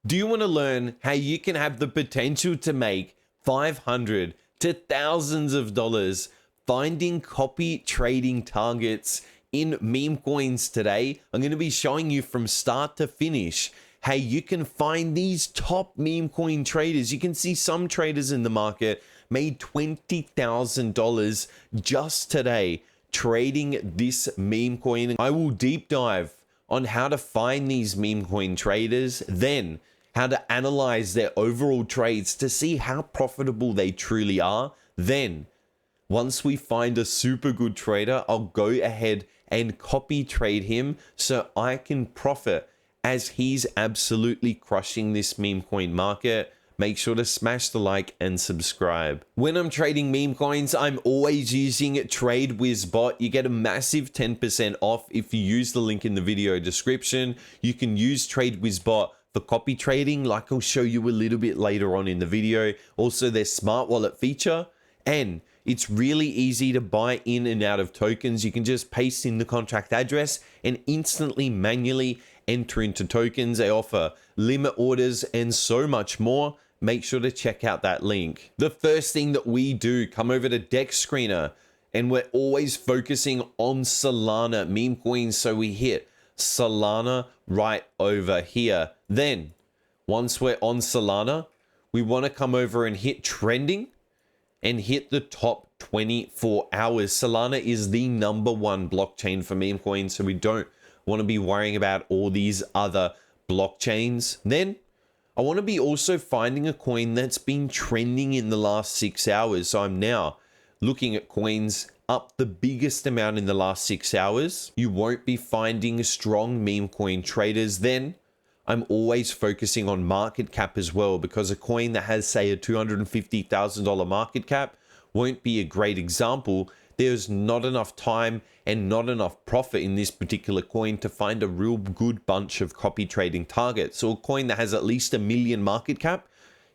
Do you want to learn how you can have the potential to make 500 to thousands of dollars finding copy trading targets in meme coins today? I'm going to be showing you from start to finish how you can find these top meme coin traders. You can see some traders in the market made $20,000 just today trading this meme coin. I will deep dive on how to find these meme coin traders, then how to analyze their overall trades to see how profitable they truly are. Then once we find a super good trader, I'll go ahead and copy trade him so I can profit as he's absolutely crushing this meme coin market. Make sure to smash the like and subscribe. When I'm trading meme coins, I'm always using TradeWiz bot. You get a massive 10% off if you use the link in the video description. You can use TradeWiz bot for copy trading, like I'll show you a little bit later on in the video. Also, their smart wallet feature, and it's really easy to buy in and out of tokens. You can just paste in the contract address and instantly manually enter into tokens. They offer limit orders and so much more. Make sure to check out that link. The first thing that we do, come over to Dex Screener, and we're always focusing on Solana meme coins. So we hit Solana right over here. Then once we're on Solana, we want to come over and hit trending and hit the top 24 hours. Solana is the #1 blockchain for meme coins, so we don't want to be worrying about all these other blockchains. Then I want to be also finding a coin that's been trending in the last 6 hours. So I'm now looking at coins up the biggest amount in the last 6 hours. You won't be finding strong meme coin traders. Then I'm always focusing on market cap as well, because a coin that has, say, a $250,000 market cap won't be a great example. There's not enough time and not enough profit in this particular coin to find a real good bunch of copy trading targets. So a coin that has at least $1 million market cap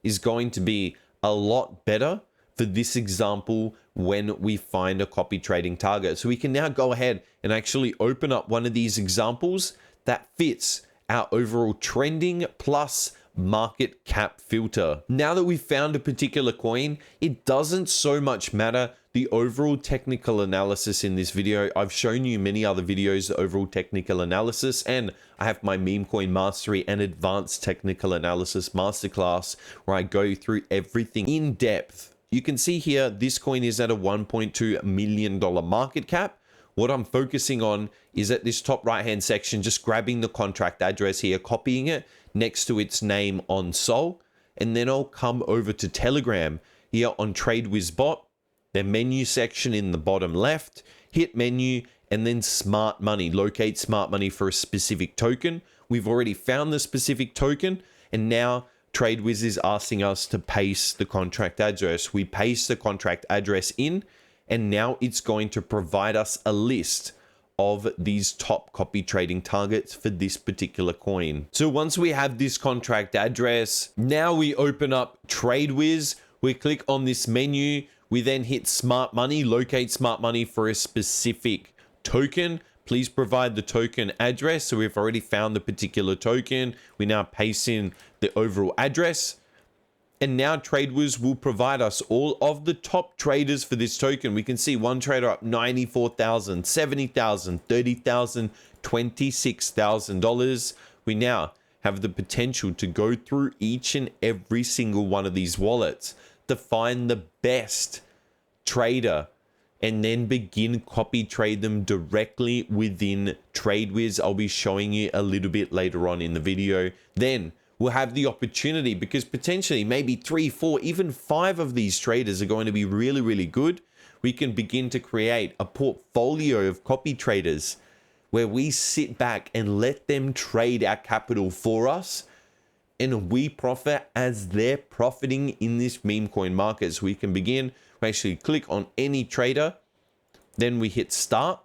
is going to be a lot better for this example when we find a copy trading target. So we can now go ahead and actually open up one of these examples that fits our overall trending plus market cap filter. Now that we've found a particular coin, it doesn't so much matter the overall technical analysis in this video. I've shown you many other videos, the overall technical analysis, and I have my meme coin mastery and advanced technical analysis masterclass where I go through everything in depth. You can see here, this coin is at a $1.2 million market cap. What I'm focusing on is at this top right-hand section, just grabbing the contract address here, copying it next to its name on Sol, and then I'll come over to Telegram here on TradeWiz bot, their menu section in the bottom left, hit menu, and then smart money. Locate smart money for a specific token. We've already found the specific token, and now TradeWiz is asking us to paste the contract address. We paste the contract address in, and now it's going to provide us a list of these top copy trading targets for this particular coin. So once we have this contract address, now we open up TradeWiz. We click on this menu. We then hit smart money, locate smart money for a specific token. Please provide the token address. So we've already found the particular token. We now paste in the overall address. And now TradeWiz will provide us all of the top traders for this token. We can see one trader up $94,000, $70,000, $30,000, $26,000. We now have the potential to go through each and every single one of these wallets to find the best trader and then begin copy trade them directly within TradeWiz. I'll be showing you a little bit later on in the video. Then we'll have the opportunity, because potentially maybe 3, 4, even 5 of these traders are going to be really, really good. We can begin to create a portfolio of copy traders where we sit back and let them trade our capital for us, and we profit as they're profiting in this meme coin market. So we can begin, we actually click on any trader, then we hit start,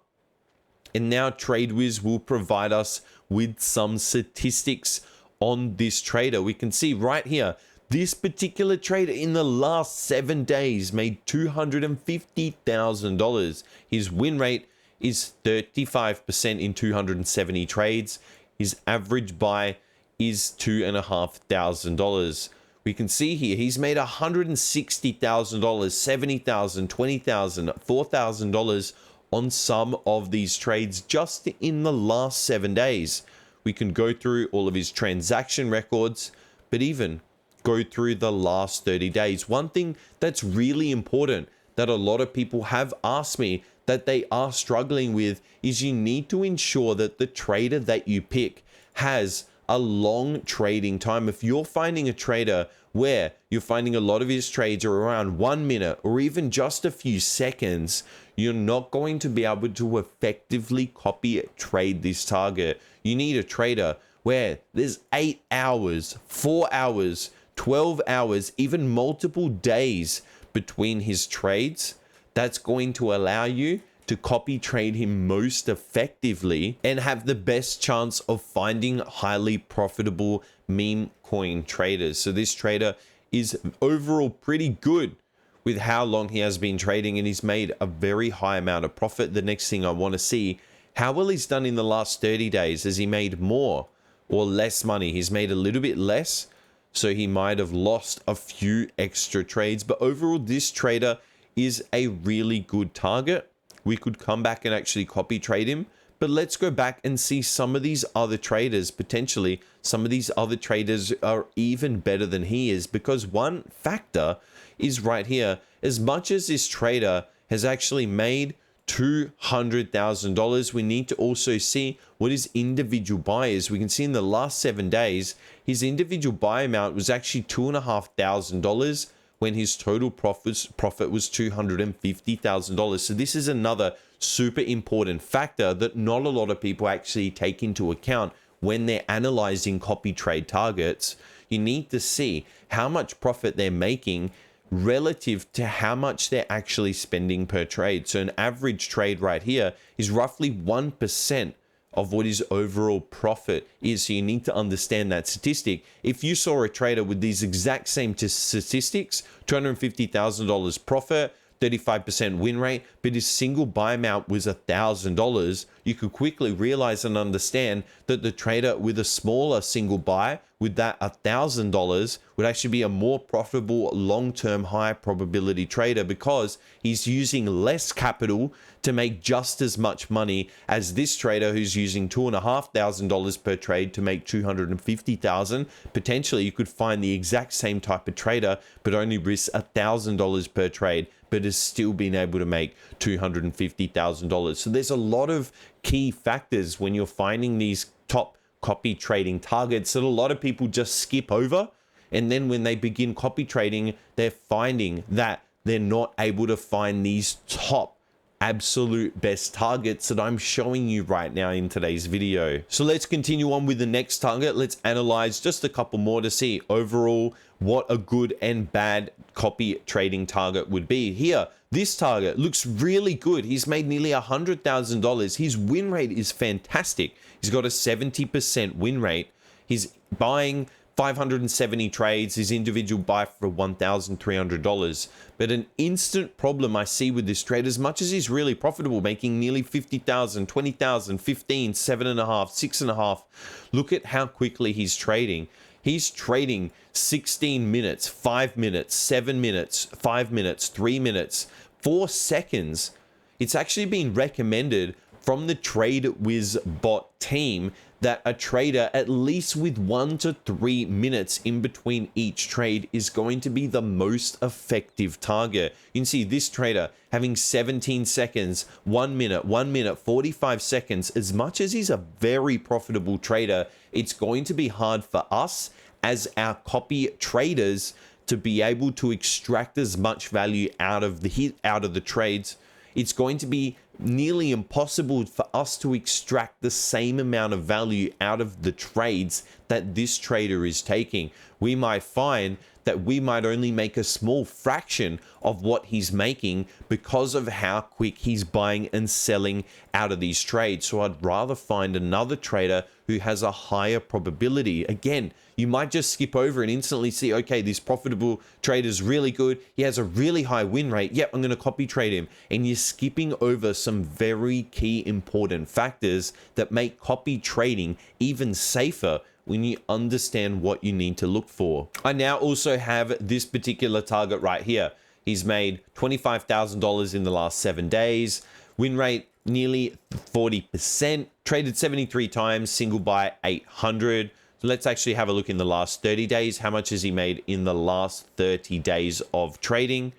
and now TradeWiz will provide us with some statistics on this trader. We can see right here, this particular trader in the last 7 days made $250,000. His win rate is 35% in 270 trades. His average buy is $2,500. We can see here he's made $160,000, $70,000, $20,000, $4,000 on some of these trades just in the last 7 days. We can go through all of his transaction records, but even go through the last 30 days. One thing that's really important that a lot of people have asked me that they are struggling with is you need to ensure that the trader that you pick has a long trading time. If you're finding a trader where you're finding a lot of his trades are around 1 minute or even just a few seconds, you're not going to be able to effectively copy trade this target. You need a trader where there's 8 hours, 4 hours, 12 hours, even multiple days between his trades. That's going to allow you to copy trade him most effectively and have the best chance of finding highly profitable meme coin traders. So this trader is overall pretty good with how long he has been trading, and he's made a very high amount of profit. The next thing I want to see, how well he's done in the last 30 days. Has he made more or less money? He's made a little bit less, so he might have lost a few extra trades, but overall this trader is a really good target. We could come back and actually copy trade him, but let's go back and see some of these other traders. Potentially some of these other traders are even better than he is, because one factor is right here. As much as this trader has actually made $200,000, we need to also see what his individual buy is. We can see in the last 7 days, his individual buy amount was actually $2,500 when his total profit was $250,000. So this is another super important factor that not a lot of people actually take into account when they're analyzing copy trade targets. You need to see how much profit they're making relative to how much they're actually spending per trade. So an average trade right here is roughly 1% of what his overall profit is. So you need to understand that statistic. If you saw a trader with these exact same statistics, $250,000 profit, 35% win rate, but his single buy amount was $1,000, you could quickly realize and understand that the trader with a smaller single buy with that $1,000 would actually be a more profitable long-term high probability trader, because he's using less capital to make just as much money as this trader who's using $2,500 per trade to make $250,000. Potentially you could find the exact same type of trader but only risks $1,000 per trade, but has still been able to make $250,000. So there's a lot of key factors when you're finding these top copy trading targets that a lot of people just skip over. And then when they begin copy trading, they're finding that they're not able to find these top absolute best targets that I'm showing you right now in today's video. So let's continue on with the next target. Let's analyze just a couple more to see overall what a good and bad copy trading target would be. Here, this target looks really good. He's made nearly $100,000. His win rate is fantastic. He's got a 70% win rate. He's buying 570 trades, his individual buy for $1,300. But an instant problem I see with this trade, as much as he's really profitable, making nearly 50,000, 20,000, 15, 7.5, 6.5. Look at how quickly he's trading. He's trading 16 minutes, 5 minutes, 7 minutes, 5 minutes, 3 minutes, 4 seconds. It's actually been recommended from the TradeWiz bot team that a trader at least with 1 to 3 minutes in between each trade is going to be the most effective target. You can see this trader having 17 seconds, 1 minute, 45 seconds. As much as he's a very profitable trader, it's going to be hard for us as our copy traders to be able to extract as much value out of the trades. It's going to be nearly impossible for us to extract the same amount of value out of the trades that this trader is taking. We might find that we might only make a small fraction of what he's making because of how quick he's buying and selling out of these trades. So I'd rather find another trader who has a higher probability. Again, you might just skip over and instantly see, okay, this profitable trader is really good. He has a really high win rate. Yep, I'm going to copy trade him. And you're skipping over some very key important factors that make copy trading even safer when you understand what you need to look for. I now also have this particular target right here. He's made $25,000 in the last 7 days. Win rate nearly 40%. Traded 73 times, single buy 800. So let's actually have a look in the last 30 days. How much has he made in the last 30 days of trading?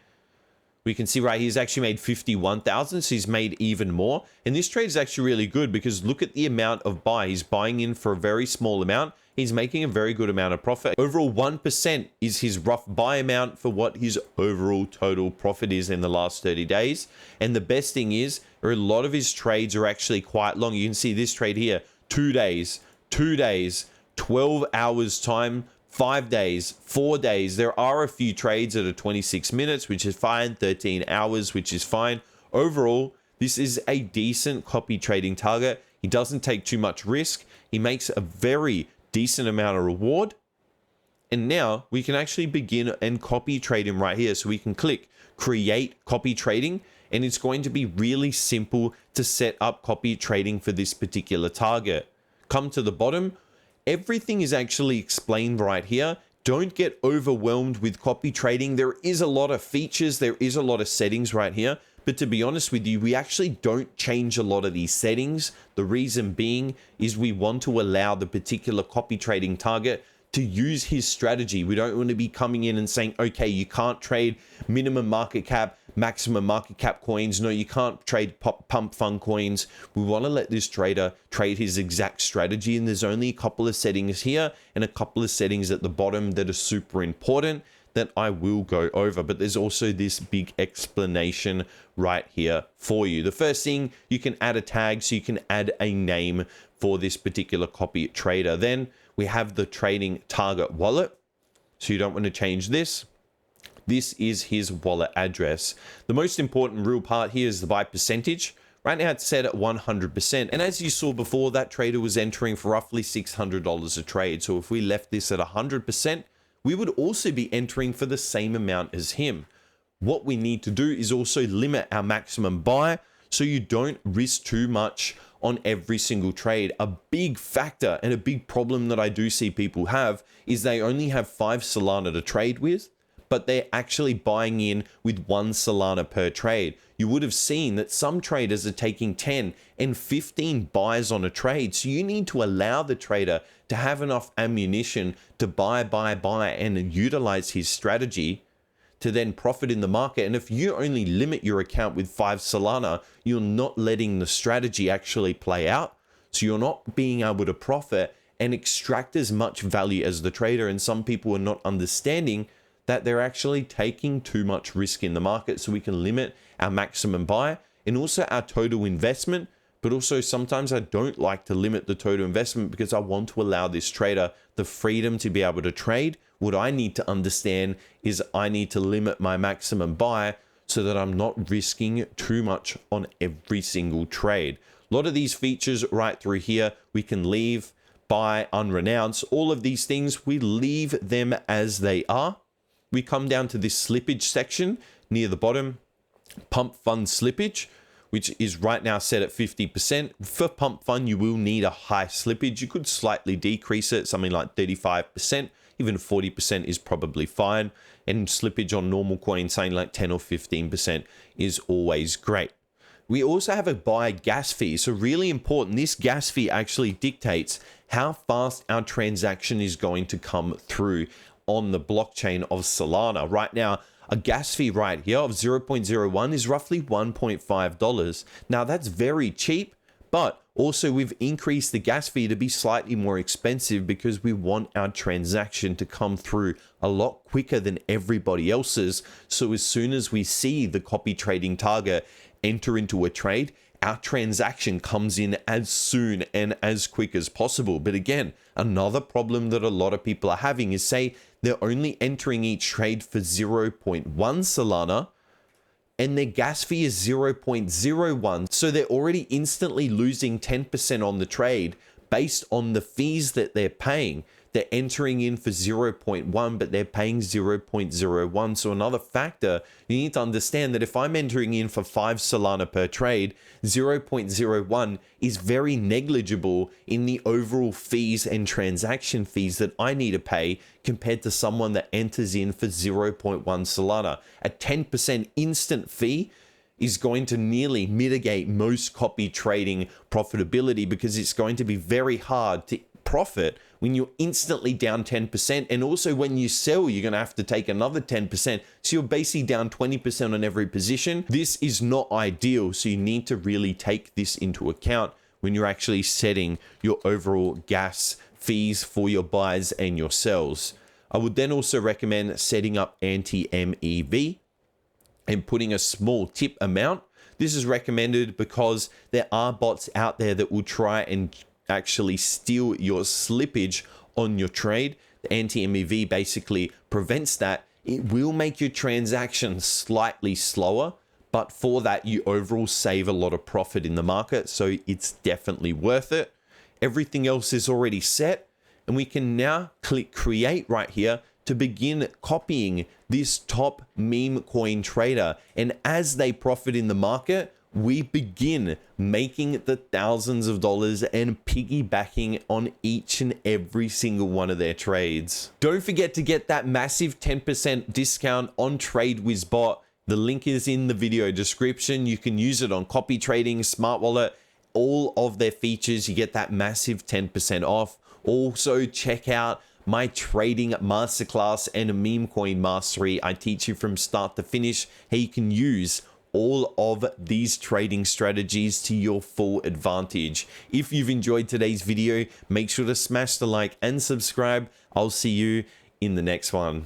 We can see right, he's actually made 51,000, so he's made even more. And this trade is actually really good because look at the amount of buy. He's buying in for a very small amount. He's making a very good amount of profit. Overall, 1% is his rough buy amount for what his overall total profit is in the last 30 days. And the best thing is, a lot of his trades are actually quite long. You can see this trade here, 2 days, 12 hours time, 5 days, 4 days. There are a few trades that are 26 minutes, which is fine, 13 hours, which is fine. Overall, this is a decent copy trading target. He doesn't take too much risk. He makes a very decent amount of reward. And now we can actually begin and copy trade him right here. So we can click create copy trading, and it's going to be really simple to set up copy trading for this particular target. Come to the bottom. Everything is actually explained right here. Don't get overwhelmed with copy trading. There is a lot of features. There is a lot of settings right here. But to be honest with you, we actually don't change a lot of these settings. The reason being is we want to allow the particular copy trading target to use his strategy. We don't want to be coming in and saying, okay, you can't trade minimum market cap, maximum market cap coins. No, you can't trade pump fund coins. We want to let this trader trade his exact strategy. And there's only a couple of settings here and a couple of settings at the bottom that are super important that I will go over. But there's also this big explanation right here for you. The first thing, you can add a tag, so you can add a name for this particular copy trader. Then we have the trading target wallet. So you don't want to change this. This is his wallet address. The most important real part here is the buy percentage. Right now it's set at 100%. And as you saw before, that trader was entering for roughly $600 a trade. So if we left this at 100%, we would also be entering for the same amount as him. What we need to do is also limit our maximum buy so you don't risk too much on every single trade. A big factor and a big problem that I do see people have is they only have 5 Solana to trade with, but they're actually buying in with 1 Solana per trade. You would have seen that some traders are taking 10 and 15 buys on a trade. So you need to allow the trader to have enough ammunition to buy, and utilize his strategy to then profit in the market. And if you only limit your account with 5 Solana, you're not letting the strategy actually play out. So you're not being able to profit and extract as much value as the trader. And some people are not understanding that they're actually taking too much risk in the market. So we can limit our maximum buy and also our total investment. But also sometimes I don't like to limit the total investment because I want to allow this trader the freedom to be able to trade. What I need to understand is I need to limit my maximum buy so that I'm not risking too much on every single trade. A lot of these features right through here, we can leave, buy, unrenounce, all of these things, we leave them as they are. We come down to this slippage section near the bottom, pump fund slippage, which is right now set at 50%. For pump fund, you will need a high slippage. You could slightly decrease it, something like 35%. Even 40% is probably fine. And slippage on normal coins, saying like 10 or 15% is always great. We also have a buy gas fee. So really important, this gas fee actually dictates how fast our transaction is going to come through on the blockchain of Solana. Right now, a gas fee right here of 0.01 is roughly $1.5. Now that's very cheap, but also we've increased the gas fee to be slightly more expensive because we want our transaction to come through a lot quicker than everybody else's. So as soon as we see the copy trading target enter into a trade, our transaction comes in as soon and as quick as possible. But again, another problem that a lot of people are having is, say they're only entering each trade for 0.1 Solana and their gas fee is 0.01. So they're already instantly losing 10% on the trade based on the fees that they're paying. they're entering in for 0.1, but they're paying 0.01. So another factor, you need to understand that if I'm entering in for 5 Solana per trade, 0.01 is very negligible in the overall fees and transaction fees that I need to pay compared to someone that enters in for 0.1 Solana. A 10% instant fee is going to nearly mitigate most copy trading profitability, because it's going to be very hard to profit when you're instantly down 10%. And also when you sell, you're going to have to take another 10%. So you're basically down 20% on every position. This is not ideal. So you need to really take this into account when you're actually setting your overall gas fees for your buys and your sells. I would then also recommend setting up anti-MEV and putting a small tip amount. This is recommended because there are bots out there that will try and actually steal your slippage on your trade. The anti-MEV basically prevents that. It will make your transactions slightly slower, but for that, you overall save a lot of profit in the market. So it's definitely worth it. Everything else is already set, and we can now click create right here to begin copying this top meme coin trader. And as they profit in the market, we begin making the thousands of dollars and piggybacking on each and every single one of their trades. Don't forget to get that massive 10% discount on TradeWiz bot. The link is in the video description. You can use it on copy trading, smart wallet, all of their features. You get that massive 10% off. Also check out my trading masterclass and a Memecoin mastery. I teach you from start to finish how you can use all of these trading strategies to your full advantage. If you've enjoyed today's video, make sure to smash the like and subscribe. I'll see you in the next one.